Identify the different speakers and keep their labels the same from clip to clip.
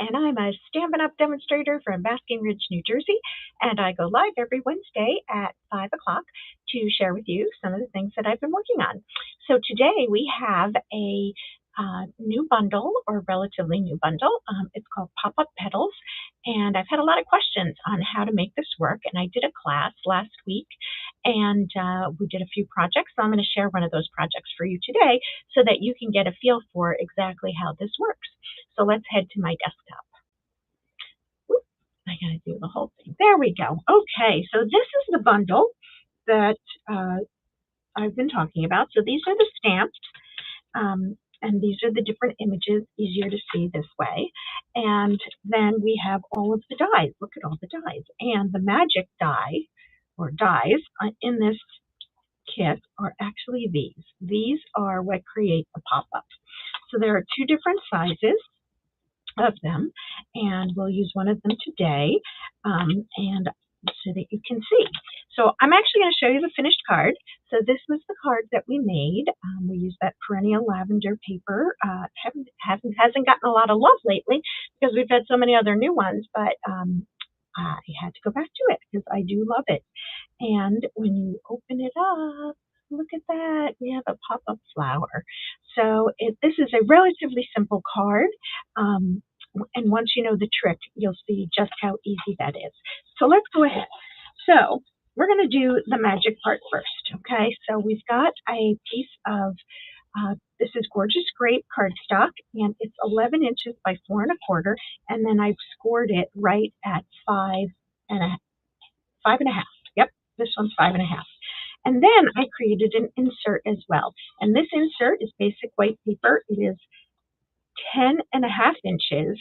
Speaker 1: and I'm a Stampin' Up demonstrator from Basking Ridge, New Jersey, and I go live every Wednesday at 5 o'clock to share with you some of the things that I've been working on. So today we have a new bundle, or relatively new bundle. It's called Pop-Up Petals, and I've had a lot of questions on how to make this work, and I did a class last week, and we did a few projects, so I'm going to share one of those projects for you today so that you can get a feel for exactly how this works. So let's head to my desktop. Oop, I got to do the whole thing. There we go. Okay, so this is the bundle that I've been talking about. So these are the stamps. And these are the different images, easier to see this way. And then we have all of the dies. Look at all the dies. And the magic die, or dies, in this kit are actually these. These are what create the pop-up. So there are two different sizes of them, and we'll use one of them today, and so that you can see. So I'm actually going to show you the finished card. So this was the card that we made. We used that Perennial Lavender paper. Hasn't gotten a lot of love lately because we've had so many other new ones, but I had to go back to it because I do love it. And when you open it up, look at that. We have a pop-up flower. So this is a relatively simple card. And once you know the trick, you'll see just how easy that is. So let's go ahead. So we're going to do the magic part first, okay? So we've got a piece of, this is gorgeous grape cardstock, and it's 11 inches by 4 1/4, and then I've scored it right at 5 1/2. Yep, this one's 5 1/2. And then I created an insert as well. And this insert is basic white paper. It is 10 1/2 inches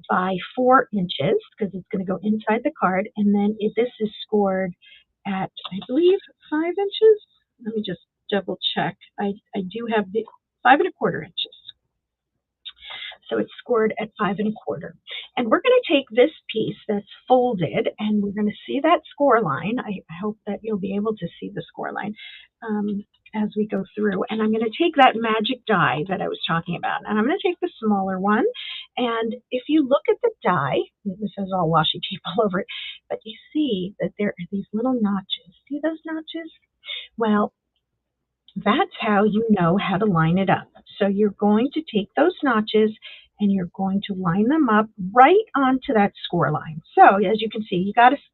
Speaker 1: by 4 inches because it's going to go inside the card. And then this is scored at, I believe, 5 inches. Let me just double check. I do have the 5 1/4 inches. So it's scored at 5 1/4. And we're going to take this piece that's folded, and we're going to see that score line. I hope that you'll be able to see the score line as we go through. And I'm going to take that magic die that I was talking about, and I'm going to take the smaller one. And if you look at the die, this has all washi tape all over it, but you see that there are these little notches. See those notches? Well, that's how you know how to line it up. So you're going to take those notches and you're going to line them up right onto that score line. So as you can see,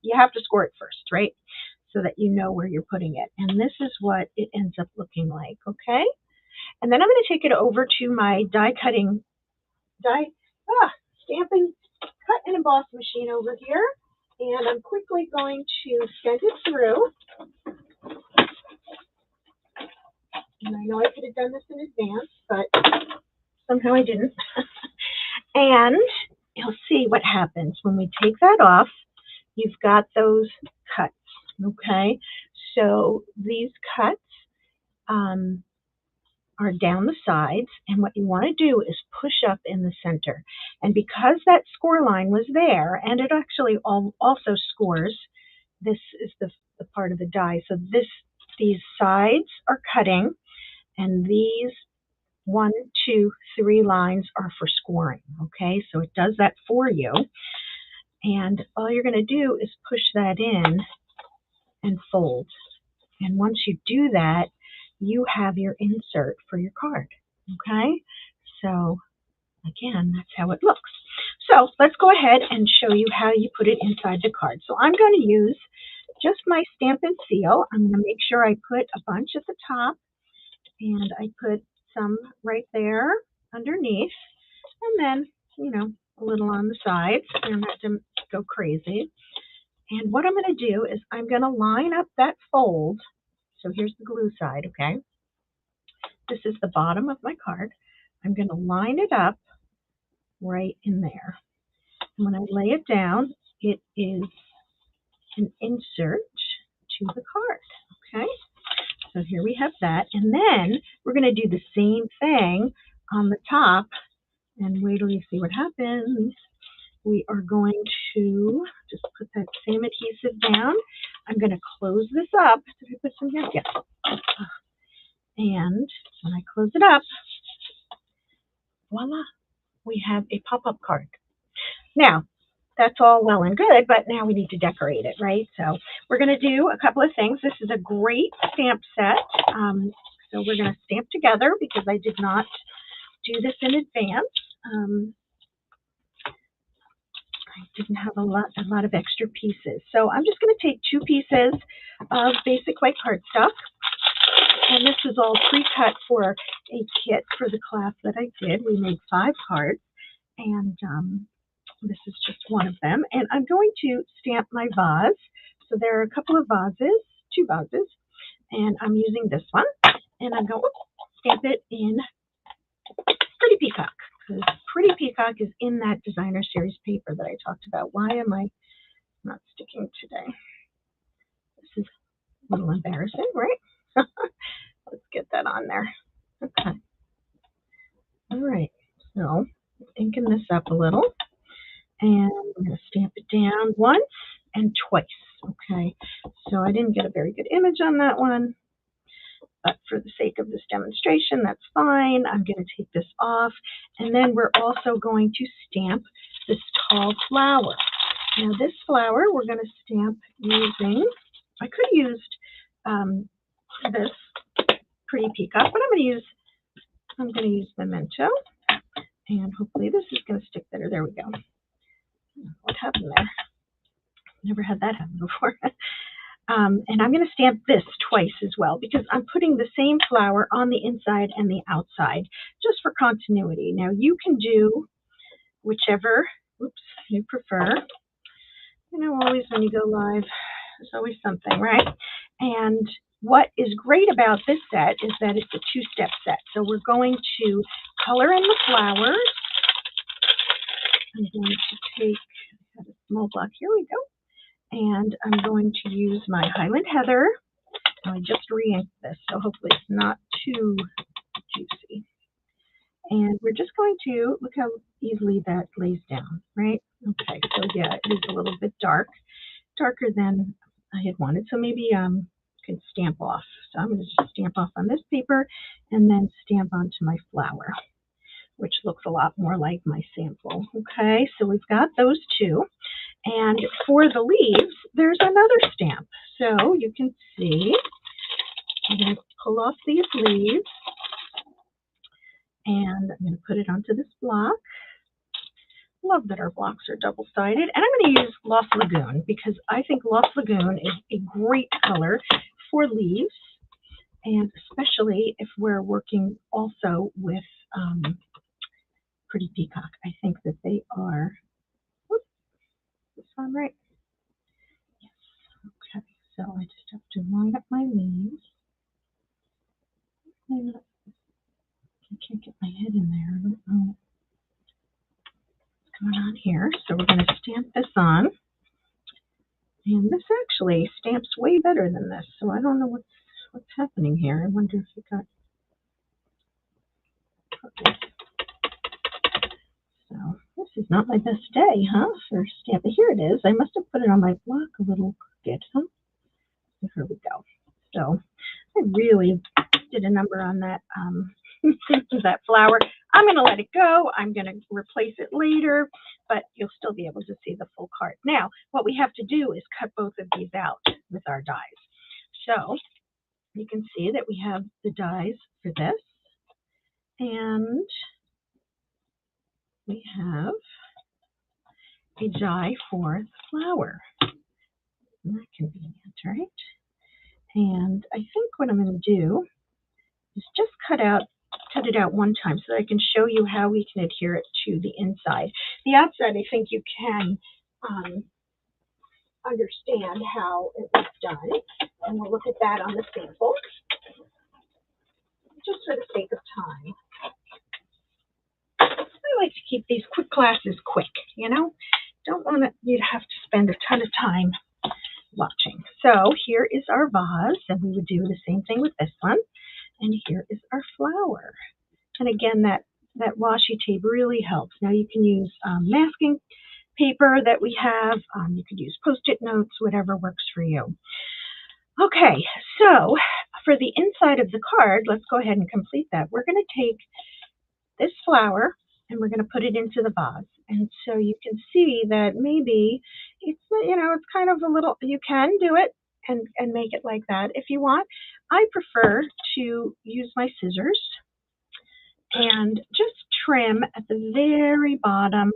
Speaker 1: you have to score it first, right? So that you know where you're putting it. And this is what it ends up looking like, okay? And then I'm going to take it over to my stamping cut and emboss machine over here. And I'm quickly going to send it through. And I know I could have done this in advance, but somehow I didn't. And you'll see what happens when we take that off. You've got those cuts, okay? So these cuts are down the sides, and what you want to do is push up in the center. And because that score line was there, and it actually also scores, this is the part of the die. So these sides are cutting, and these 1, 2, 3 lines are for scoring, okay? So it does that for you. And all you're going to do is push that in and fold. And once you do that, you have your insert for your card, okay? So again, that's how it looks. So let's go ahead and show you how you put it inside the card. So I'm going to use just my Stampin' Seal. I'm going to make sure I put a bunch at the top, and I put some right there underneath, and then, you know, a little on the sides. I don't have to go crazy. And what I'm going to do is I'm going to line up that fold. So here's the glue side, okay? This is the bottom of my card. I'm going to line it up right in there. And when I lay it down, it is an insert to the card, okay? So here we have that. And then we're going to do the same thing on the top. And wait till you see what happens. We are going to just put that same adhesive down. I'm going to close this up. Did I put some here? Yes. And when I close it up, voila, we have a pop-up card. Now, that's all well and good, but now we need to decorate it, right? So we're going to do a couple of things. This is a great stamp set. So we're going to stamp together because I did not do this in advance. I didn't have a lot of extra pieces. So I'm just going to take 2 pieces of basic white cardstock. And this is all pre-cut for a kit for the class that I did. We made 5 cards, and this is just one of them. And I'm going to stamp my vase. So there are a couple of vases, 2 vases, and I'm using this one. And I'm going to stamp it in Pretty Peacock, because Pretty Peacock is in that designer series paper that I talked about. Why am I not sticking today? This is a little embarrassing, right? Let's get that on there. Okay. All right. So inking this up a little, and I'm going to stamp it down once and twice. Okay. So I didn't get a very good image on that one, but for the sake of this demonstration, that's fine. I'm going to take this off, and then we're also going to stamp this tall flower. Now this flower we're going to stamp using, I could have used this Pretty Peacock, but I'm going to use Memento, and hopefully this is going to stick better. There we go. What happened there? Never had that happen before. And I'm going to stamp this twice as well, because I'm putting the same flower on the inside and the outside, just for continuity. Now you can do whichever you prefer. You know, always when you go live, there's always something, right? And what is great about this set is that it's a 2-step set. So we're going to color in the flowers. I'm going to take a small block. Here we go. And I'm going to use my Highland Heather. I just re-inked this, so hopefully it's not too juicy. And we're just going to, look how easily that lays down, right? Okay, so yeah, it is a little bit darker than I had wanted. So maybe I can stamp off. So I'm going to just stamp off on this paper and then stamp onto my flower, which looks a lot more like my sample. Okay, so we've got those 2. And for the leaves, there's another stamp. So you can see, I'm going to pull off these leaves, and I'm going to put it onto this block. Love that our blocks are double-sided. And I'm going to use Lost Lagoon, because I think Lost Lagoon is a great color for leaves, and especially if we're working also with Pretty Peacock. I think that they are, this one right? Yes. Okay, so I just have to line up my leaves. I can't get my head in there. I don't know what's going on here. So we're going to stamp this on. And this actually stamps way better than this. So I don't know what's happening here. I wonder if it got... Okay. So this is not my best day, huh, for stamping. Here it is. I must have put it on my block a little crooked, huh? Here we go. So I really did a number on that that flower. I'm going to let it go. I'm going to replace it later, but you'll still be able to see the full card. Now, what we have to do is cut both of these out with our dies. So you can see that we have the dies for this, and we have a die for the flower. Isn't that convenient, right? And I think what I'm going to do is just cut it out one time so that I can show you how we can adhere it to the inside. The outside, I think you can understand how it was done, and we'll look at that on the sample, just for the sake of time. I like to keep these quick classes quick, you know? Don't want you to have to spend a ton of time watching. So here is our vase, and we would do the same thing with this one. And here is our flower. And again, that washi tape really helps. Now you can use masking paper that we have. You could use Post-it notes, whatever works for you. Okay, so for the inside of the card, let's go ahead and complete that. We're going to take this flower, and we're going to put it into the vase. And so you can see that maybe it's, it's kind of a little, you can do it and make it like that if you want. I prefer to use my scissors and just trim at the very bottom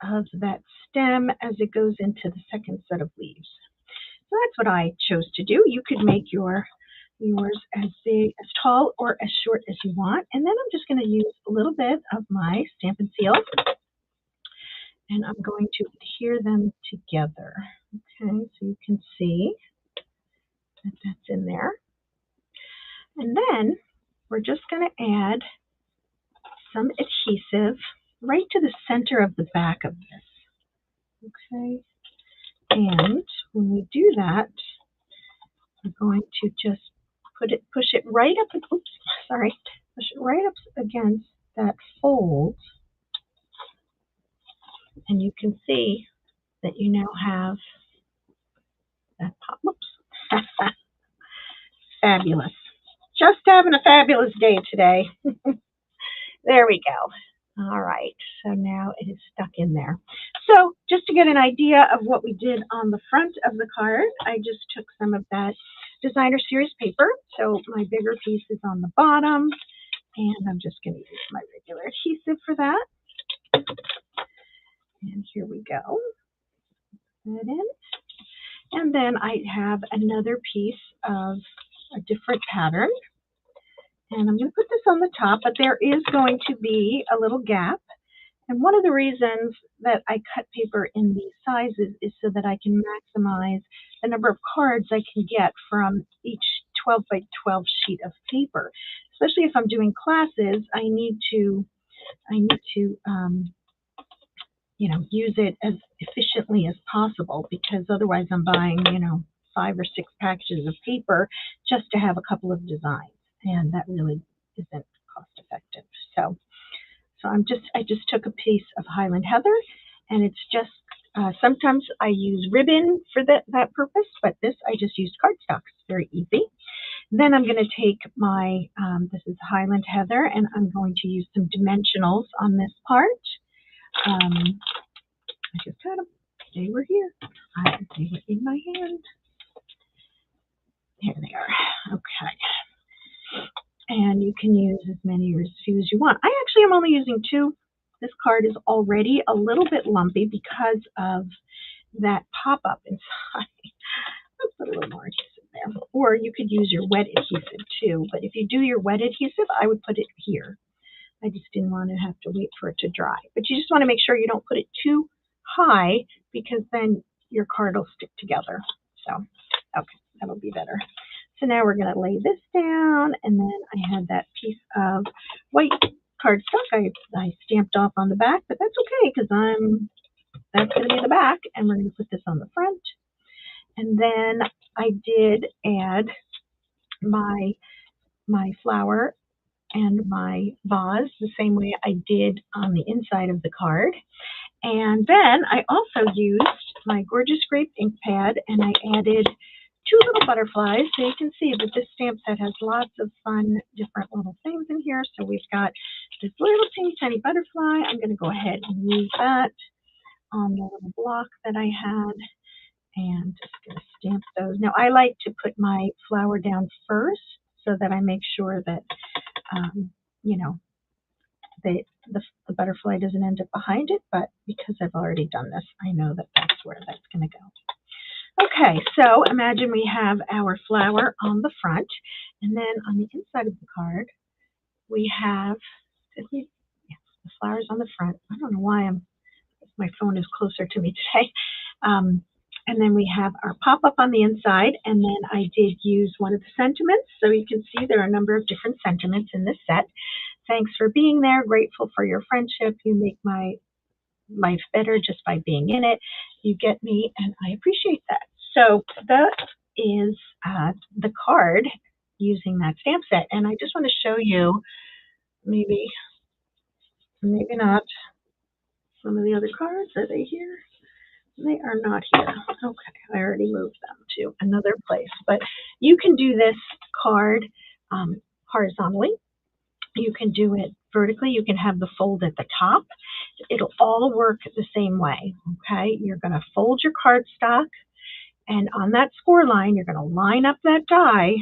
Speaker 1: of that stem as it goes into the second set of leaves. So that's what I chose to do. You could make yours as big, as tall, or as short as you want. And then I'm just going to use a little bit of my Stampin' Seal, and I'm going to adhere them together. Okay, so you can see that that's in there. And then we're just going to add some adhesive right to the center of the back of this. Okay, and when we do that, we're going to just push it right up, push it right up against that fold, and you can see that you now have that pop. Whoops. Fabulous. Just having a fabulous day today. There we go. All right, so now it is stuck in there. So just to get an idea of what we did on the front of the card, I just took some of that designer series paper. So my bigger piece is on the bottom, and I'm just going to use my regular adhesive for that. And here we go. Put that in. And then I have another piece of a different pattern. And I'm going to put this on the top, but there is going to be a little gap. And one of the reasons that I cut paper in these sizes is so that I can maximize the number of cards I can get from each 12 by 12 sheet of paper. Especially if I'm doing classes, I need to use it as efficiently as possible, because otherwise I'm buying, 5 or 6 packages of paper just to have a couple of designs, and that really isn't cost effective. So I just took a piece of Highland Heather, and it's just sometimes I use ribbon for that purpose, but this I just used cardstock. It's very easy. Then I'm going to take my this is Highland Heather, and I'm going to use some dimensionals on this part. I just had them. They were here. They were in my hand. Here they are. Okay. And you can use as many or as few as you want. I actually am only using 2. This card is already a little bit lumpy because of that pop-up inside. Let's put a little more adhesive there. Or you could use your wet adhesive too. But if you do your wet adhesive, I would put it here. I just didn't want to have to wait for it to dry. But you just want to make sure you don't put it too high, because then your card will stick together. So, okay, that'll be better. So now we're going to lay this down, and then I had that piece of white cardstock I stamped off on the back, but that's okay, because that's going to be the back, and we're going to put this on the front. And then I did add my flower and my vase the same way I did on the inside of the card. And then I also used my gorgeous Grape ink pad, and I added 2 little butterflies. So you can see that this stamp set has lots of fun, different little things in here. So we've got this little teeny tiny butterfly. I'm going to go ahead and use that on the little block that I had, and just going to stamp those. Now I like to put my flower down first so that I make sure that, the butterfly doesn't end up behind it, but because I've already done this, I know that that's where that's going to go. Okay, so imagine we have our flower on the front, and then on the inside of the card, we have the flowers on the front. I don't know why my phone is closer to me today. And then we have our pop-up on the inside, and then I did use one of the sentiments. So you can see there are a number of different sentiments in this set. Thanks for being there. Grateful for your friendship. You make my life better just by being in it. You get me, and I appreciate that. So that is the card using that stamp set. And I just want to show you, maybe not, some of the other cards. Are they here? They are not here. Okay, I already moved them to another place. But you can do this card horizontally, You can do it vertically. You can have the fold at the top. It'll all work the same way. Okay, you're going to fold your cardstock, and on that score line, you're going to line up that die,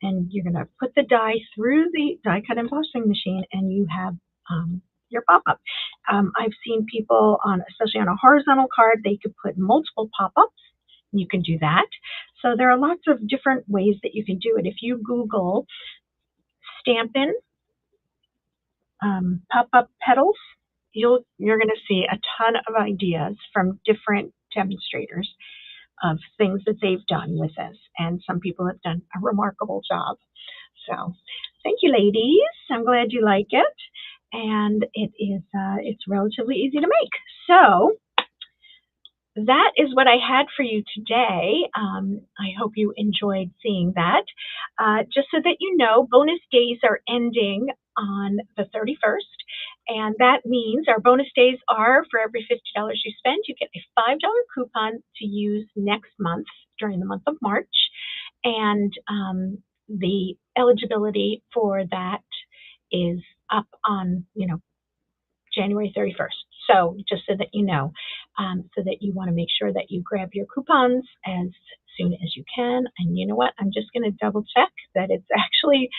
Speaker 1: and you're going to put the die through the die cut embossing machine, and you have your pop-up. I've seen people on, especially on a horizontal card, they could put multiple pop-ups. You can do that. So there are lots of different ways that you can do it. If you Google Stampin' Pop-Up Petals, you're going to see a ton of ideas from different demonstrators of things that they've done with this, and some people have done a remarkable job. So thank you, ladies. I'm glad you like it, and it's relatively easy to make. So that is what I had for you today. I hope you enjoyed seeing that. Just so that you know, bonus days are ending on the 31st. And that means our bonus days are for every $50 you spend, you get a $5 coupon to use next month during the month of March. And the eligibility for that is up on, January 31st. So just so that you know, so that you want to make sure that you grab your coupons as soon as you can. And you know what? I'm just going to double check that it's actually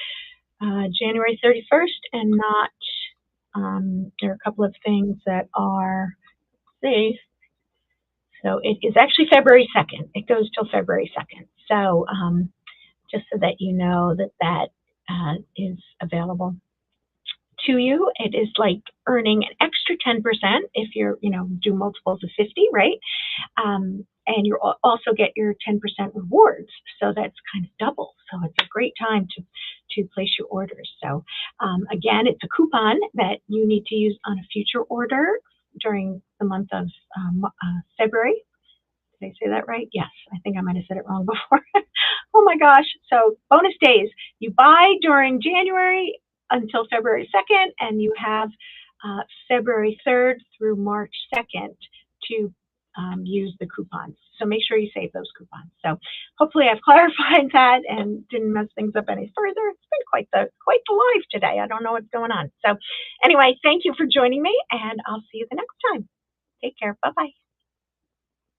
Speaker 1: January 31st and not, there are a couple of things that are, see, so it is actually February 2nd. It goes till February 2nd. So just so that you know that that is available to you. It is like earning an extra 10% if you're, do multiples of 50, right? And you also get your 10% rewards. So that's kind of double. So it's a great time to place your orders. So again, it's a coupon that you need to use on a future order during the month of February. Did I say that right? Yes, I think I might have said it wrong before. Oh my gosh. So bonus days, you buy during January until February 2nd, and you have February 3rd through March 2nd to use the coupons. So make sure you save those coupons. So hopefully I've clarified that and didn't mess things up any further. It's been quite the live today. I don't know what's going on. So anyway, thank you for joining me, and I'll see you the next time. Take care. Bye-bye.